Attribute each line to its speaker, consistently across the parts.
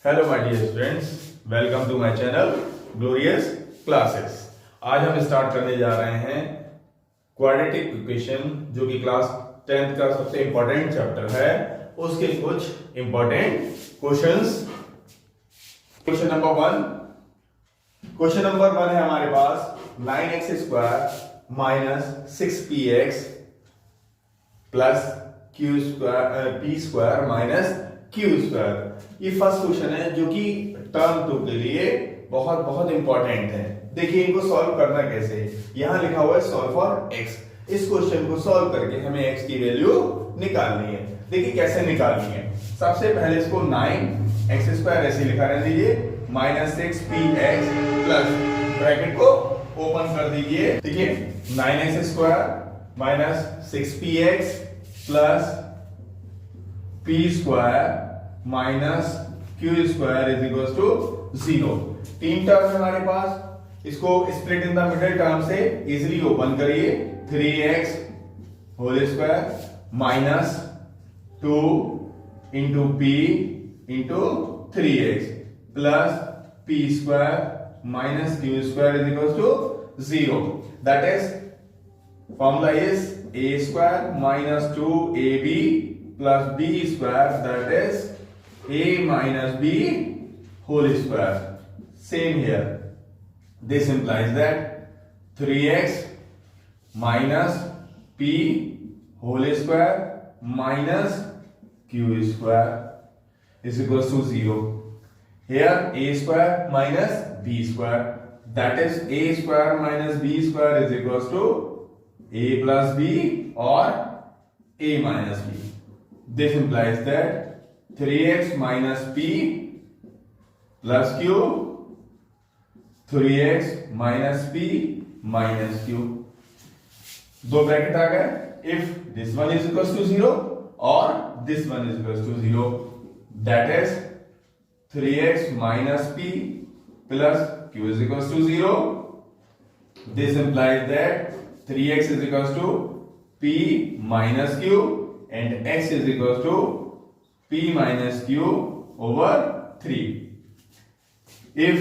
Speaker 1: Hello my dear students, welcome to my channel glorious classes. आज हम start करने जा रहे हैं क्वाड्रेटिक इक्वेशन, जो कि क्लास 10th का सबसे इंपॉर्टेंट चैप्टर है। उसके कुछ इंपॉर्टेंट क्वेश्चंस। क्वेश्चन नंबर 1 है हमारे पास 9x² minus 6px plus p² minus q²। ये फर्स्ट क्वेश्चन है जो कि टर्म 2 के लिए बहुत बहुत इंपॉर्टेंट है। देखिए इनको सॉल्व करना कैसे है। यहां लिखा हुआ है सॉल्व फॉर x। इस क्वेश्चन को सॉल्व करके हमें x की वैल्यू निकालनी है। देखिए कैसे निकालनी है। सबसे पहले इसको 9x² ऐसे लिखा रहने दीजिए माइनस 6px प्लस ब्रैकेट को ओपन कर दीजिए। देखिए 9x² minus 6px plus p² minus q² is equal to 0। तीन टर्म है हमारे पास। इसको split in the middle term से इजीली ओपन करिए। 3x whole square minus 2 into p into 3x plus p² minus q² is equal to 0। That is formula is a² minus 2ab plus b², that is a minus b whole square. Same here. This implies that 3x minus p whole square minus q² is equals to 0. Here a² minus b², that is a² minus b² is equals to a plus b or a minus b. This implies that 3x minus p plus q, 3x minus p minus q, दो bracket आ गए। If this one is equals to 0 or this one is equals to 0, that is 3x minus p plus q is equals to 0. This implies that 3x is equals to p minus q and x is equals to p minus q over 3. If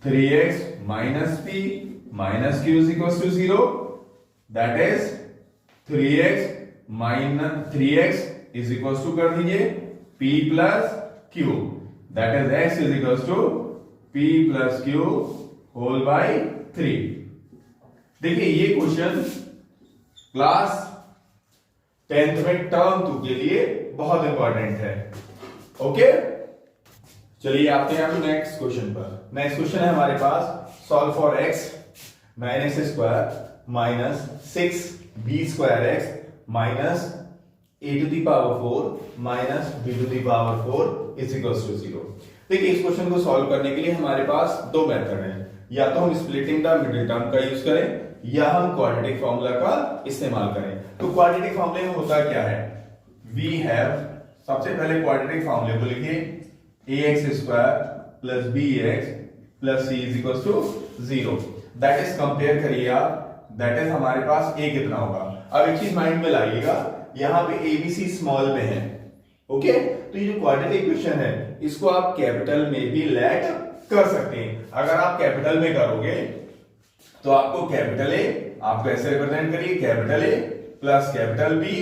Speaker 1: 3x minus p minus q is equals to 0, that is 3x is equals to कर दीजिए p plus q, that is x is equals to p plus q whole by 3. देखिए ये question class 10th में term 2 के लिए बहुत important है। Okay, चलिए आते हैं हम नेक्स्ट क्वेश्चन पर। नेक्स्ट क्वेश्चन है हमारे पास solve for x 9x² minus 6b² minus a⁴ minus b⁴ is equals to 0। देखिए इस क्वेश्चन को सॉल्व करने के लिए हमारे पास दो मेथड हैं। या तो हम स्प्लिटिंग द मिडिल टर्म का यूज करें या हम क्वाड्रेटिक फॉर्मूला का इस्तेमाल करें। तो क्वाड्रेटिक फॉर्मूले में होता क्या है, वी हैव, सबसे पहले क्वाड्रेटिक फॉर्मूले को लिखिए ax² plus bx plus c is equal to 0। That is compare करिए आप, दैट इज हमारे पास a कितना होगा। अब एक चीज माइंड में लाइएगा, यहां पे abc स्मॉल में है। ओके, तो ये जो क्वाड्रेटिक इक्वेशन है इसको आप कैपिटल में भी लेट कर सकते हैं। अगर आप कैपिटल में करोगे तो आपको कैपिटल ए, आप कैसे रिप्रेजेंट करिए, capital A plus capital B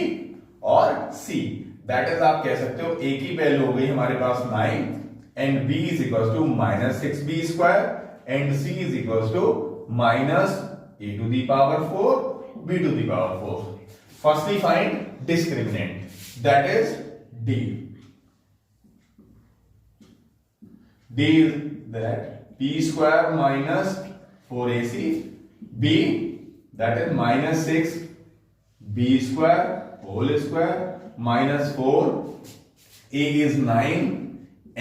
Speaker 1: और सी। दैट इज आप कह सकते हो ए की वैल्यू हो गई हमारे पास 9 and B is equal to minus 6b² and C is equal to minus a⁴ b⁴। Firstly find discriminant, that is d। d is that p² minus 4ac, b that is minus 6b² whole square minus 4, a is 9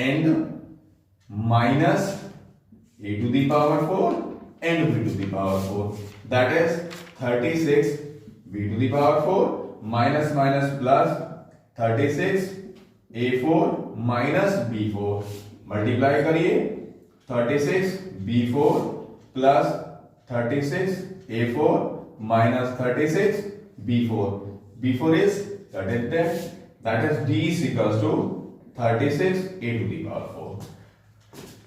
Speaker 1: and minus a⁴ and b⁴, that is 36 b⁴ minus minus plus 36 a4 minus b4। Multiply करिए 36 b4 plus 36 a4 minus 36 b4 is that is d is equals to 36 a to the power 4।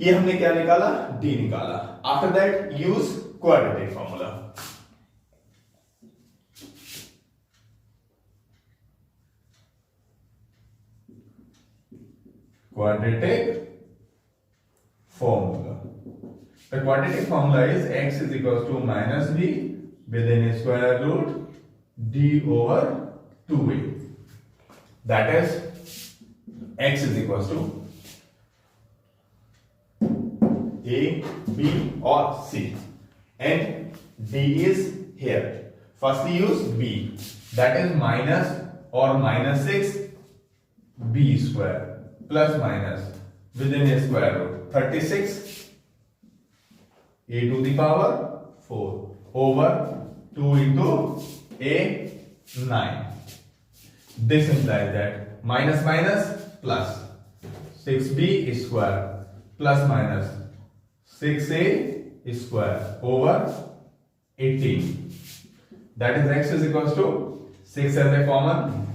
Speaker 1: ये हमने क्या निकाला, d निकाला। After that use quadratic formula. Quadratic formula. The quadratic formula is x is equals to minus b within square root d over 2a. That is x is equals to a, b or c, and d is here. Firstly use b, that is minus or minus 6 b square plus minus within a square root 36 a to the power 4 over 2 into a 9. This implies that minus minus plus 6b square plus minus 6a square over 18. That is x is equals to 6 as a common,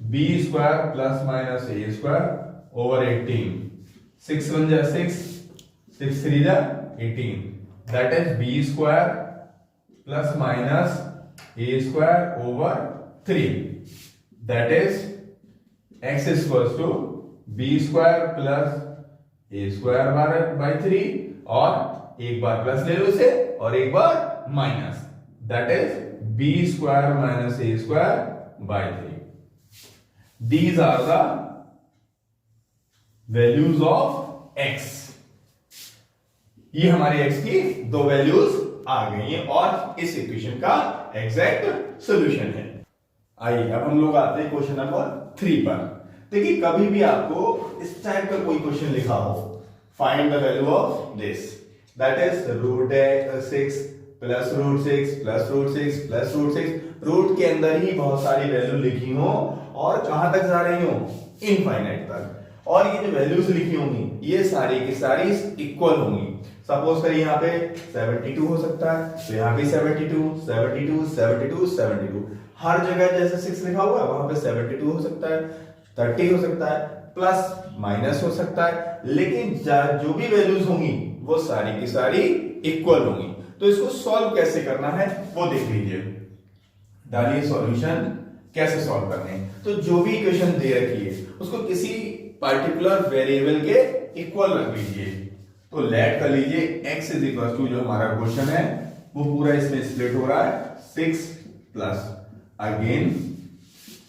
Speaker 1: b square plus minus a square over 18. 6 1 जा 6, 6 3 जा 18. That is b square plus minus a square over 3. That is x is equals to b square plus a square by 3, और एक बार plus ले लो इसे और एक बार minus, that is b square minus a square by 3. These are the values of x. ये हमारे x की दो वैल्यूज आ गई हैं और इस इक्वेशन का एग्जैक्ट सॉल्यूशन है। आइए अब हम लोग आते हैं क्वेश्चन नंबर 3 पर। देखिए कभी भी आपको इस टाइप का कोई क्वेश्चन लिखा हो, find the value of this, that is root 6 plus root 6 plus root 6 plus root 6, root के अंदर ही बहुत सारी वैल्यू लिखी हो और कहां तक जा रही हो, इनफाइनाइट तक, और ये जो वैल्यूज लिखी होंगी ये सारी की सारी इक्वल होंगी। सपोज करिए यहाँ पे 72 हो सकता है, तो यहाँ पे 72 72 72 72, हर जगह जैसे 6 लिखा हुआ है वहां पे 72 हो सकता है, 30 हो सकता है, प्लस माइनस हो सकता है, लेकिन जो भी वैल्यूज होंगी वो सारी की सारी इक्वल होंगी। तो इसको सॉल्व कैसे करना है वो देख लीजिए। डालिए सॉल्यूशन, कैसे सॉल्व करने हैं। तो जो भी इक्वेशन दे रखी है उसको किसी पार्टिकुलर वेरिएबल के इक्वल रख लीजिए। तो लेट कर लीजिए x इज इक्वल टू, जो हमारा क्वेश्चन है वो पूरा इसमें स्प्लिट हो रहा है, 6 प्लस अगेन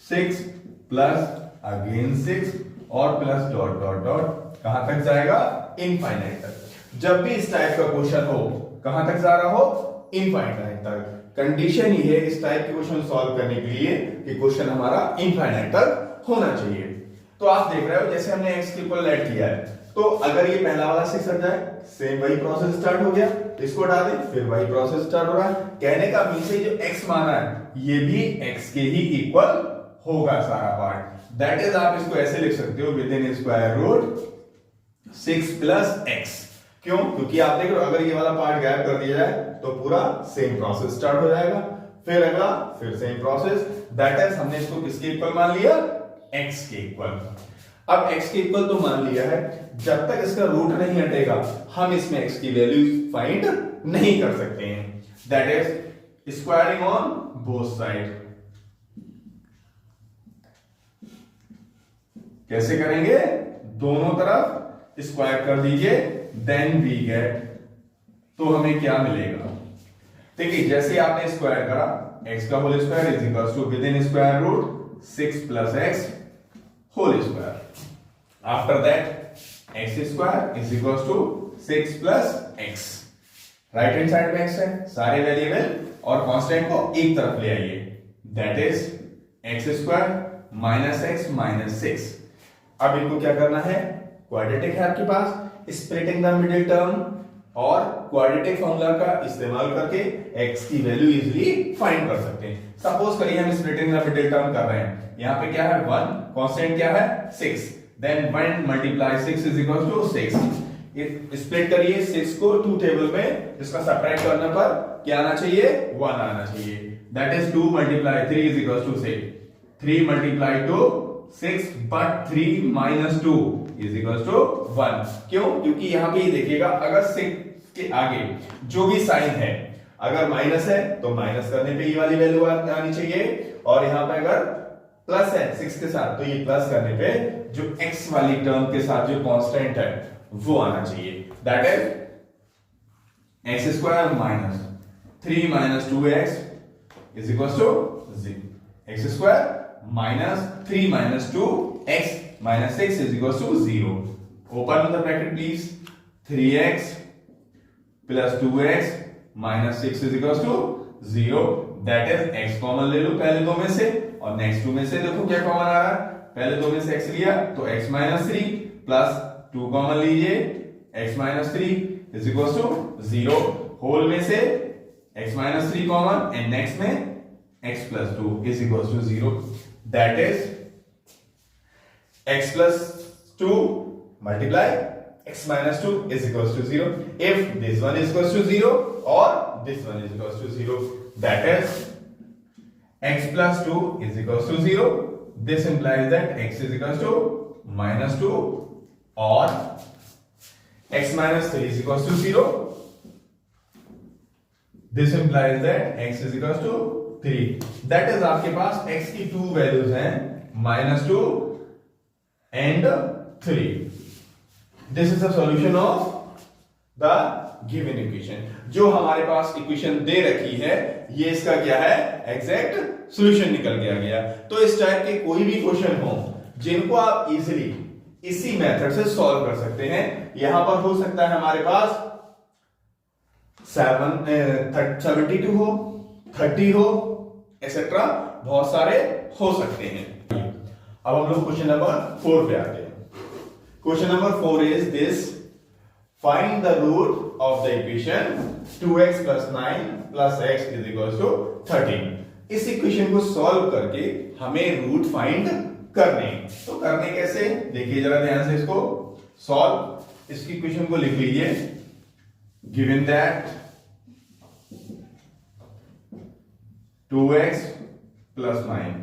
Speaker 1: 6 प्लस अगेन 6 और प्लस डॉट डॉट डॉट, कहां तक जाएगा, इनफाइनाइट तक। जब भी इस टाइप का क्वेश्चन हो कहां तक जा रहा हो, इनफाइनाइट तक। कंडीशन ये है इस टाइप के क्वेश्चन सॉल्व करने के लिए कि क्वेश्चन हमारा इनफाइनाइट तक होना चाहिए। तो आप देख रहे हो जैसे हमने x के इक्वल लेट किया है, तो अगर ये पहला वाला 6 हट जाए, सेम वही प्रोसेस स्टार्ट हो गया, इसको हटा दें फिर वही प्रोसेस स्टार्ट हो रहा है। कहने का मीन से जो x माना है ये भी x के ही इक्वल होगा सारा पार्ट। दैट इज आप इसको ऐसे लिख सकते हो within square root 6 plus x। क्यों? क्योंकि आप देख रहे हो अगर ये वाला पार्ट गायब कर दिया जाए तो पूरा सेम प्रोसेस स्टार्ट हो जाएगा, फिर अगला फिर सेम प्रोसेस। दैट इज हमने इसको किसके इक्वल मान लिया, x के इक्वल। अब x के इक्वल तो मान लिया है, जब तक इसका रूट नहीं हटेगा हम इसमें x की वैल्यू फाइंड नहीं कर सकते हैं। That is squaring on both side. कैसे करेंगे, दोनों तरफ स्क्वायर कर दीजिए, देन वी गेट, तो हमें क्या मिलेगा। देखिए जैसे आपने स्क्वायर करा, x का whole square is equal to within square root 6 plus x whole square. After that x square is equal to 6 plus x। Right hand side में x है, सारे वेरिएबल और कांस्टेंट को एक तरफ ले आइए, that is x square minus x minus 6। अब इनको क्या करना है, क्वाड्रेटिक है आपके पास, स्प्लिटिंग द मिडिल टर्म और क्वाड्रेटिक फॉर्मूला का इस्तेमाल करके x की वैल्यू इजीली फाइंड कर सकते हैं। सपोज करिए हम स्प्लिटिंग द मिडिल टर्म कर रहे हैं, यहां पे क्या है 1, कांस्टेंट क्या है 6, then 1 multiply 6 is equal to 6। Split करिए 6 को 2 टेबल में, इसका सब्ट्रैक्ट करने पर क्या आना चाहिए, 1 आना चाहिए। That is 2 multiply 3 is equal to 6, 3 multiply 2 6 but 3 minus 2 is equal to 1। क्यों? क्योंकि यहां पे ये देखिएगा अगर 6 के आगे जो भी साइन है, अगर माइनस है तो माइनस करने पे ये वाली वैल्यू आनी चाहिए, और यहां पे अगर प्लस है 6 के साथ तो ये प्लस करने पे जो x वाली टर्म के साथ जो कांस्टेंट है वो आना चाहिए। That is X square minus 3 minus 2x is equal to 0। X square minus 3 minus 2x minus 6 is equal to 0। Open the bracket please. 3x plus 2x minus 6 is equal to 0। That is x common ले लो पहले दो में से, और next to में से देखो क्या कॉमन आ रहा है। पहले दो में से x लिया तो x माइनस 3 प्लस 2 कॉमन लीजिए, x minus 3 is equal to 0। Whole में से x minus 3 common, and next में x plus 2 is equal to 0। That is x plus 2 multiply x minus 2 is equals to 0. If this one is equals to 0 or this one is equals to 0, that is x plus 2 is equals to 0. This implies that x is equals to minus 2 or x minus 3 is equals to 0. This implies that x is equals to 3. That is आपके पास x की 2 values हैं, minus 2 and 3. This is the solution of the given equation. जो हमारे पास equation दे रखी है ये इसका क्या है, एग्जैक्ट सॉल्यूशन निकल गया। तो इस टाइप के कोई भी क्वेश्चन हो जिनको आप इजीली इसी मेथड से सॉल्व कर सकते हैं। यहां पर हो सकता है हमारे पास 72 हो, 30 हो, एक्सेट्रा बहुत सारे हो सकते हैं। अब हम लोग क्वेश्चन नंबर 4 पे आते हैं। Question number 4 is this: find the root of the equation 2x plus 9 plus x is equals to 13. इस इक्वेशन को सॉल्व करके हमें रूट फाइंड करने। तो करने कैसे, देखिए जरा ध्यान से इसको सॉल्व। इस इक्वेशन को लिख लीजिए। Given that 2x plus 9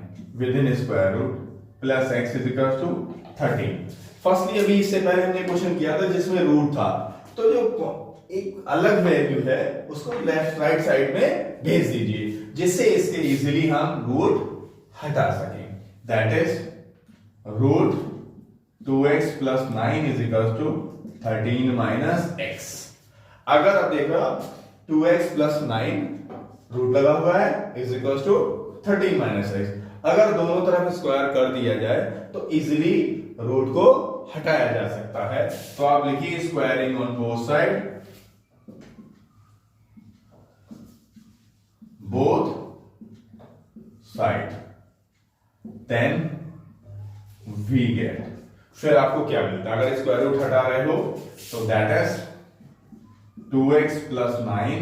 Speaker 1: within square root plus x is equals to 13। Firstly अभी इससे पहले हमने क्वेश्चन किया था जिसमें रूट था, तो जो एक अलग वैल्यू है उसको लेफ्ट राइट साइड में भेज दीजिए जिससे इसके इजीली हम रूट हटा सकें। That is root 2x plus 9 is equal to 13 minus x। अगर आप देख रहे हो 2x प्लस 9 रूट लगा हुआ है is equal to 13 minus x। अगर दोनों तरफ स्क्वायर कर दिया जाए तो इजीली रूट को हटाया जा सकता है। तो आप लिखिए squaring on both side, then we get. फिर आपको क्या मिलता है अगर स्क्वायर रूट हटा रहे हो तो that is 2x plus 9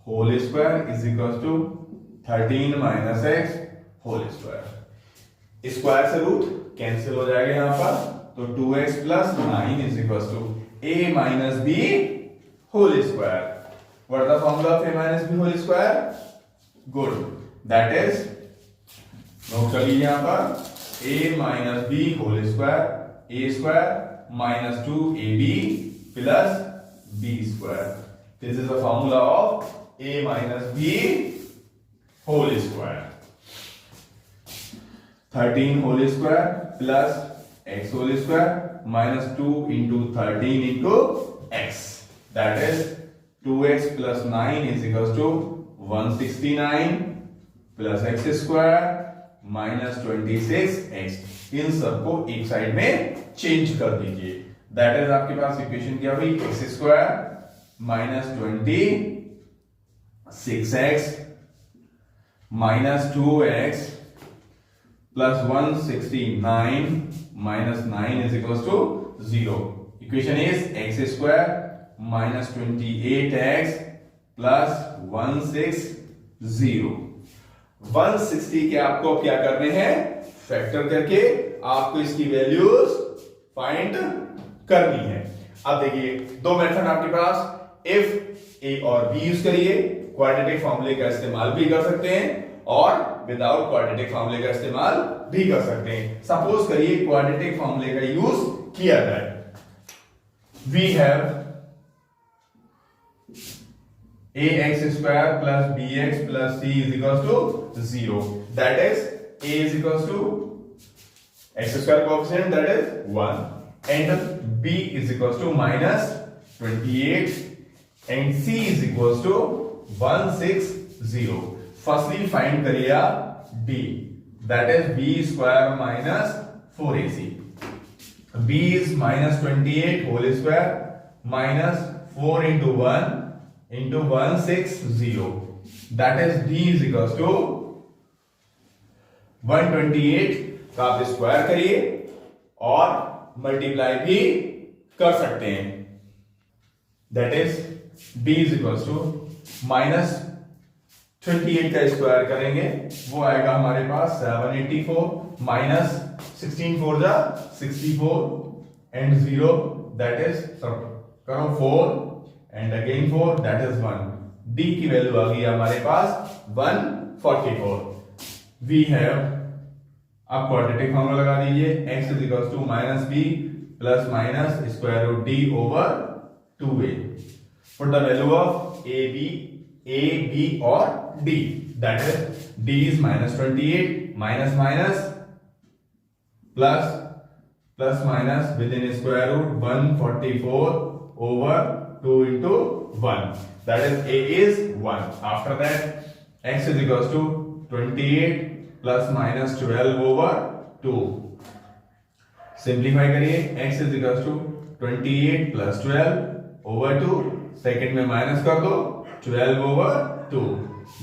Speaker 1: whole square is equal to 13 minus x whole square. Square से रूट कैंसिल हो जाएगा यहां पर, तो 2x plus 9 is equal to a minus b whole square. What the formula of a minus b whole square? Good, that is note कर लीजिए यहां पर a minus b whole square, a square minus 2ab plus b square. This is the formula of a minus b whole square. 13 whole square plus x whole square minus 2 into 13 into x, that is 2x plus 9 is equal to 169 plus x square minus 26x। इन सबको एक side में change कर दीजिए। That is आपके पास equation क्या हुई, x square minus 26x minus 2x plus 169 minus 9 is equals to 0. Equation is x square minus 28x plus 160. 160 के आपको क्या करने हैं, फैक्टर करके आपको इसकी वैल्यूज फाइंड करनी है। अब देखिए दो मेथड आपके पास, इफ ए और बी यूज करिए, क्वाड्रेटिक फॉर्मूले का इस्तेमाल भी कर सकते हैं और विदाउट क्वाड्रेटिक फॉर्मूले का इस्तेमाल भी कर सकते हैं। सपोज करिए क्वाड्रेटिक फॉर्मूले का यूज किया जाए। We have ax square plus bx plus c is equals to 0. That is a is equals to x square coefficient, that is 1, and b is equals to minus 28 and c is equals to 160. Firstly find करिए d, that is b square minus 4ac. b is minus 28 whole square minus 4 into 1 into 160, that is d is equals to 128 का आप square करिए और multiply भी कर सकते हैं, that is d is equals to minus 28 का स्क्वायर करेंगे वो आएगा हमारे पास 784 माइनस 16 4 जा 64 एंड 0, दैट इज करो 4 and again 4, that is 1. d की वैल्यू आ गई हमारे पास 144. वी हैव, आप क्वाड्रेटिक फॉर्मूला लगा दीजिए, x इज equals to minus B plus minus square root d over 2a. Put the value of a b और d, that is d is minus 28 minus minus plus minus within square root 144 over 2 into 1, that is a is 1. After that x is equals to 28 plus minus 12 over 2. Simplify करिए, x is equals to 28 plus 12 over 2, second में minus कर दो 12 over 2,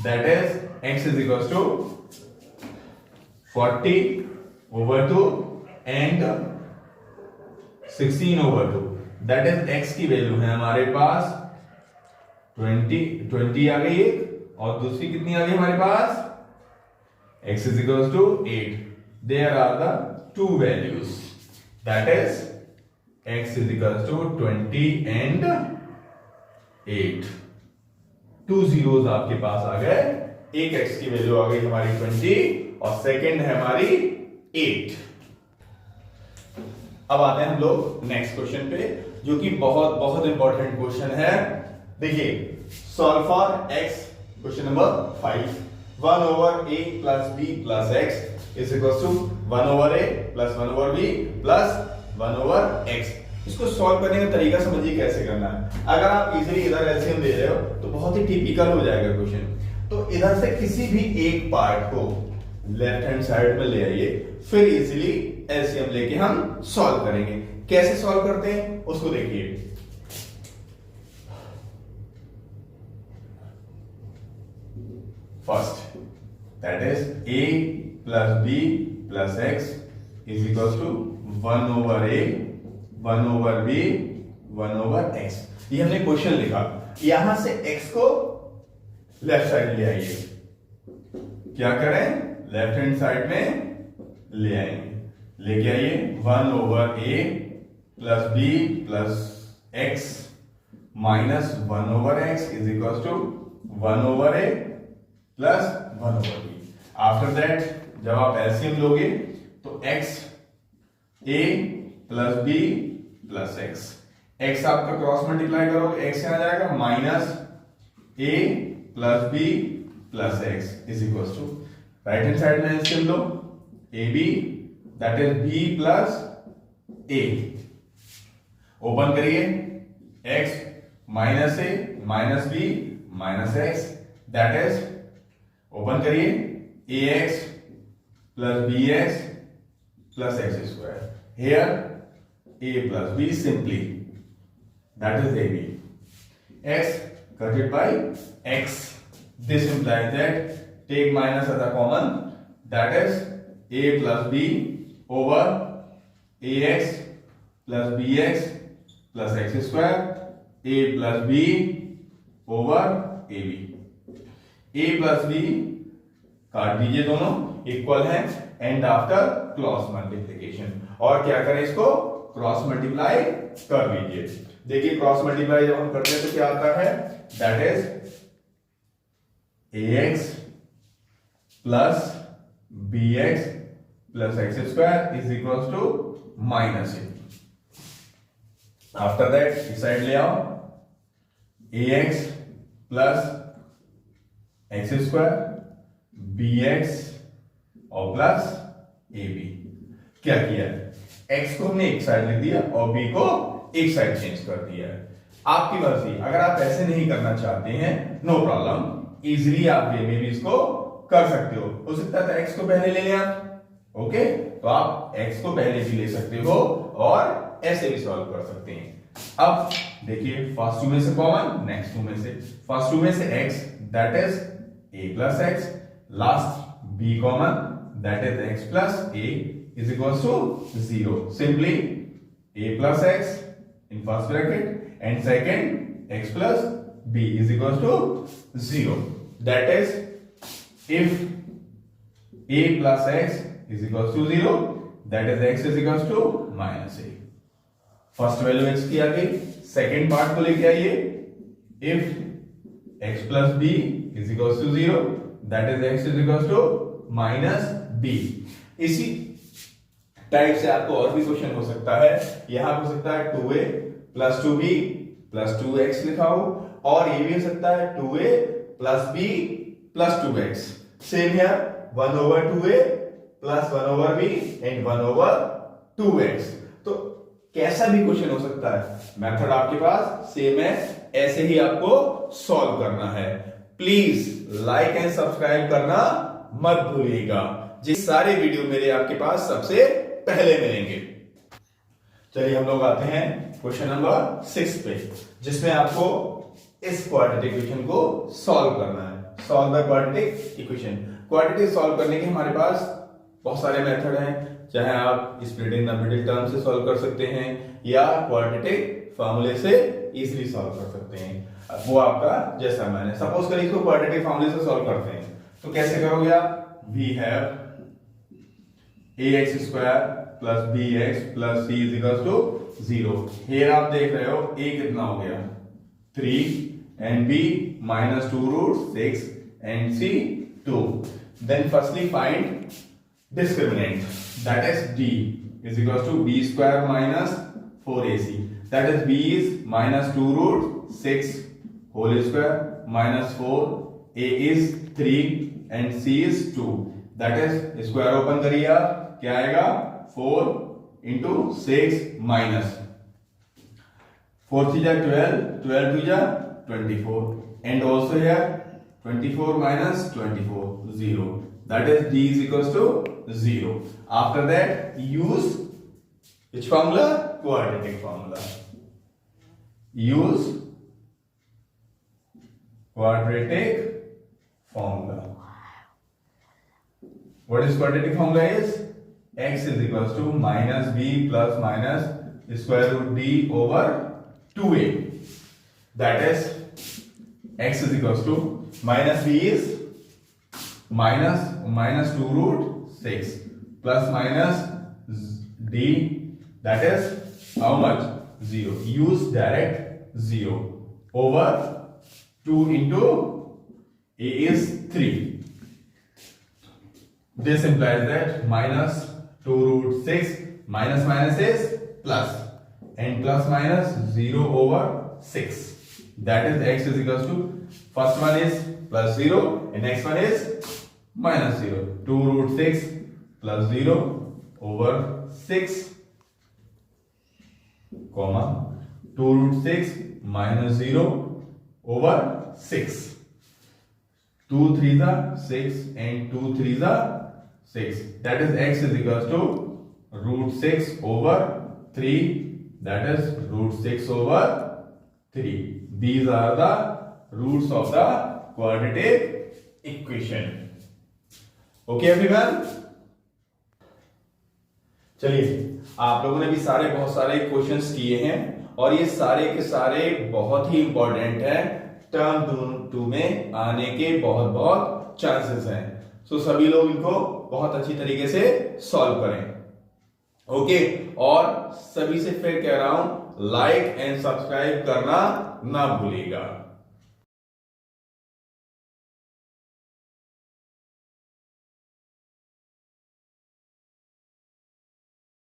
Speaker 1: that is x is equals to 40 over 2 and 16 over 2, that is x की value है हमारे पास 20 आ गई एक, और दूसरी कितनी आ गई हमारे पास, x is equals to 8. There are the two values, that is x is equals to 20 and 8. 2 zeros आपके पास आ गए, एक x की वैल्यू आ गई हमारी 20 और सेकंड है हमारी 8. अब आते हैं हम लोग नेक्स्ट क्वेश्चन पे, जो कि बहुत बहुत इंपॉर्टेंट क्वेश्चन है. देखिए, solve for x, question number 5. 1 over a plus b plus x is equals to 1 over a plus 1 over b plus 1 over x. इसको सॉल्व करने का तरीका समझिए कैसे करना है. अगर आप इजीली इधर एलसीएम दे रहे हो तो बहुत ही टिपिकल हो जाएगा क्वेश्चन. तो इधर से किसी भी एक पार्ट को लेफ्ट हैंड साइड में ले आइए, फिर इजीली एलसीएम लेके हम सॉल्व करेंगे. कैसे सॉल्व करते हैं उसको देखिए. First, that is a plus b plus x is equal to 1 over a 1 over b 1 over x. ये हमने क्वेश्चन लिखा. यहां से x को लेफ्ट साइड ले आइए. क्या करें, लेफ्ट हैंड साइड में ले आएंगे. लेके आइए 1 over a plus b plus x minus 1 over x is equal to 1 over a plus 1 over b. After that जब आप एलसीएम लोगे तो x a plus b plus x आपका क्रॉस मल्टीप्लाई करोगे, x आ जाएगा minus a plus b plus x is equal to, right hand side में LCM लो, ab that is b plus a. Open करिए, x minus a minus b minus x, that is, open करिए, ax plus bx plus x square. Here a plus b simply, that is ab. x cut it by x. This implies that take minus as a common, that is a plus b over ax plus bx plus x square, a plus b over ab. a plus b काट दीजिए, दोनों equal है, and after cross multiplication. और क्या करें, इसको cross multiply कर लीजिए. देखिए क्रॉस मल्टीप्लाई जब हम करते हैं तो क्या आता है, that is ax plus bx plus x square is equals to minus a. After that इस साइड ले आओ, ax plus x square bx और प्लस ab. क्या किया, x को हमने एक साइड लिख दिया और b को एक साइड चेंज कर दिया है. आपकी मर्जी, अगर आप ऐसे नहीं करना चाहते हैं नो प्रॉब्लम, इजीली आप वे में भी इसको कर सकते हो सकता है x को पहले ले लें आप. ओके, तो आप x को पहले भी ले सकते हो और ऐसे भी सॉल्व कर सकते हैं. अब देखिए फर्स्ट टू में से कॉमन, नेक्स्ट टू में से, फर्स्ट टू में से x that is a plus x, last b common that is x plus a is equals to 0. Simply a plus x in first bracket and second x plus b is equals to 0. That is, if a plus x is equals to 0, that is x is equals to minus a. First value x की आ गई, second part को लेके आइए. If x plus b is equals to 0, that is x is equals to minus b. इसी type से आपको और भी क्वेश्चन हो सकता है. यहां हो सकता है 2a plus 2b plus 2x लिखा हो, और ये भी हो सकता है 2a plus b plus 2x. Same here 1 over 2a plus 1 over b and 1 over 2x. तो कैसा भी क्वेश्चन हो सकता है, मेथड आपके पास सेम है, ऐसे ही आपको सॉल्व करना है. प्लीज लाइक एंड सब्सक्राइब करना मत भूलिएगा, जिस सारे वीडियो मेरे आपके पास सबसे पहले मिलेंगे. चलिए हम लोग आते हैं क्वेश्चन नंबर 6 पे, जिसमें आपको इस क्वाड्रेटिक इक्वेशन को सॉल्व करना है. Solve the quadratic equation. Quadratic solve करने के हमारे पास बहुत सारे मेथड हैं, चाहे आप split in the middle term से सॉल्व कर सकते हैं या क्वाड्रेटिक फार्मूले से इजीली सॉल्व कर सकते हैं. वो आपका जैसा मैंने सपोज करिए इसको क्वाड्रेटिक फार्मूले से सॉल्व करते हैं, तो कैसे करोगे आप. We have ax square plus bx plus c is equal to 0. Here आप देख रहे हो a कितना हो गया 3 and b minus 2 root 6 and c 2. Then firstly find discriminant, that is d is equals to b square minus 4ac, that is b is minus 2 root 6 whole square minus 4, a is 3 and c is 2, that is square open करिए आप, क्या आएगा 4 into 6 minus 4 3 जा 12, 12 2 जा 24, and also here 24 minus 24 0, that is d is equals to 0. After that use which formula, quadratic formula. Use quadratic formula. What is quadratic formula is x is equals to minus b plus minus square root d over 2a. That is x is equals to minus b is minus 2 root 6 plus minus d, that is how much 0. Use direct 0 over 2 into a is 3. This implies that minus 2 root 6 minus minus is plus, and plus minus 0 over 6, that is x is equals to, first one is plus 0 and next one is minus 0. 2 root 6 plus 0 over 6 comma 2 root 6 minus 0 over 6. 2 3s are 6 and 2 3s are 6, that is x is equals to root 6 over 3, that is root 6 over 3. These are the roots of the quadratic equation. Okay everyone? चलिए आप लोगों ने भी बहुत सारे questions किए हैं, और ये सारे के सारे बहुत ही इंपॉर्टेंट है, टर्म 2 में आने के बहुत चांसेस हैं. सो सभी लोग इनको बहुत अच्छी तरीके से सॉल्व करें. ओके, और सभी से फिर कह रहा हूं लाइक एंड सब्सक्राइब करना ना भूलिएगा.